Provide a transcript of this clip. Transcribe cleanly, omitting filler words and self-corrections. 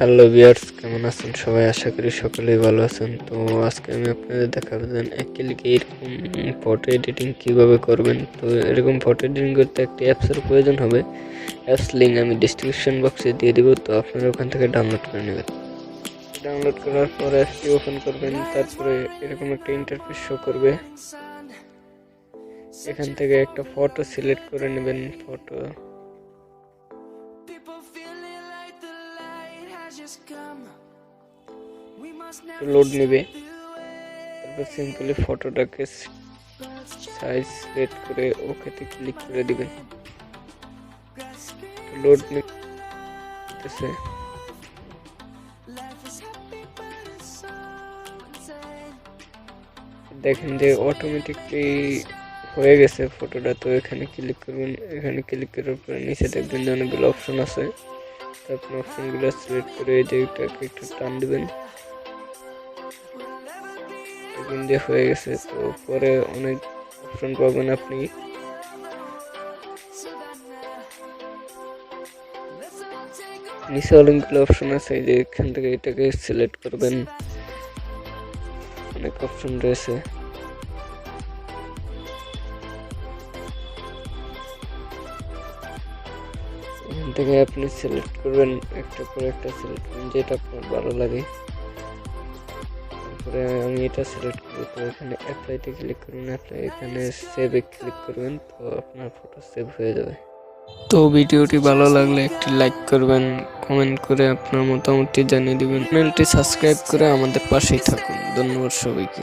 Hello viewers, কেমন আছেন সবাই? আশা করি সকলেই ভালো আছেন। তো আজকে আমি আপনাদের দেখাবো যে এক ক্লিকে এরকম ফটো এডিটিং কিভাবে করবেন। তো এরকম ফটো এডিটিং করতে একটি অ্যাপসের প্রয়োজন হবে। অ্যাপস লিঙ্ক আমি ডিসক্রিপশন বক্সে দিয়ে দিব, তো আপনারা ওখান থেকে ডাউনলোড করে নেবেন। ডাউনলোড করার পর অ্যাপটি ওপেন করবেন, তারপরে এরকম একটা ইন্টারফেস শো করবে। এখান থেকে একটা ফটো সিলেক্ট করে নেবেন। ফটো লোড নেবে, তারপর সিম্পলি ফটোটাকে সাইজ সিলেক্ট করে ওকেতে ক্লিক করে দিবেন। লোড নিতেছে, দেখেন যে অটোমেটিকলি হয়ে গেছে ফটোটা। তো এখানে ক্লিক করবেন, এখানে ক্লিক করার পরে নিচে দেখবেন যে অনেকগুলো অপশন আছে। তারপর অপশনগুলো সিলেক্ট করে এই যে এটাকে একটু টান দিবেন, দিয়ে হয়ে গেছে। তো পরে অনেক অপশন পাবেন আপনি। নিচে অনেকগুলো অপশন আছে, এই যে এখান থেকে এটাকে সিলেক্ট করবেন। অনেক অপশন রয়েছে, এখান থেকে আপনি সিলেক্ট করবেন, একটা পর একটা সিলেক্ট করবেন যেটা আপনার ভালো লাগে। তারপরে আমি এটা সিলেক্ট করব, তো এখানে অ্যাপ্লাইতে ক্লিক করবেন। অ্যাপ্লাই এখানে সেভে ক্লিক করবেন, তো আপনার ফটো সেভ হয়ে যাবে। তো ভিডিওটি ভালো লাগলে একটি লাইক করবেন, কমেন্ট করে আপনার মতামতটি জানিয়ে দিবেন। চ্যানেলটি সাবস্ক্রাইব করে আমাদের পাশেই থাকুন। ধন্যবাদ সবাইকে।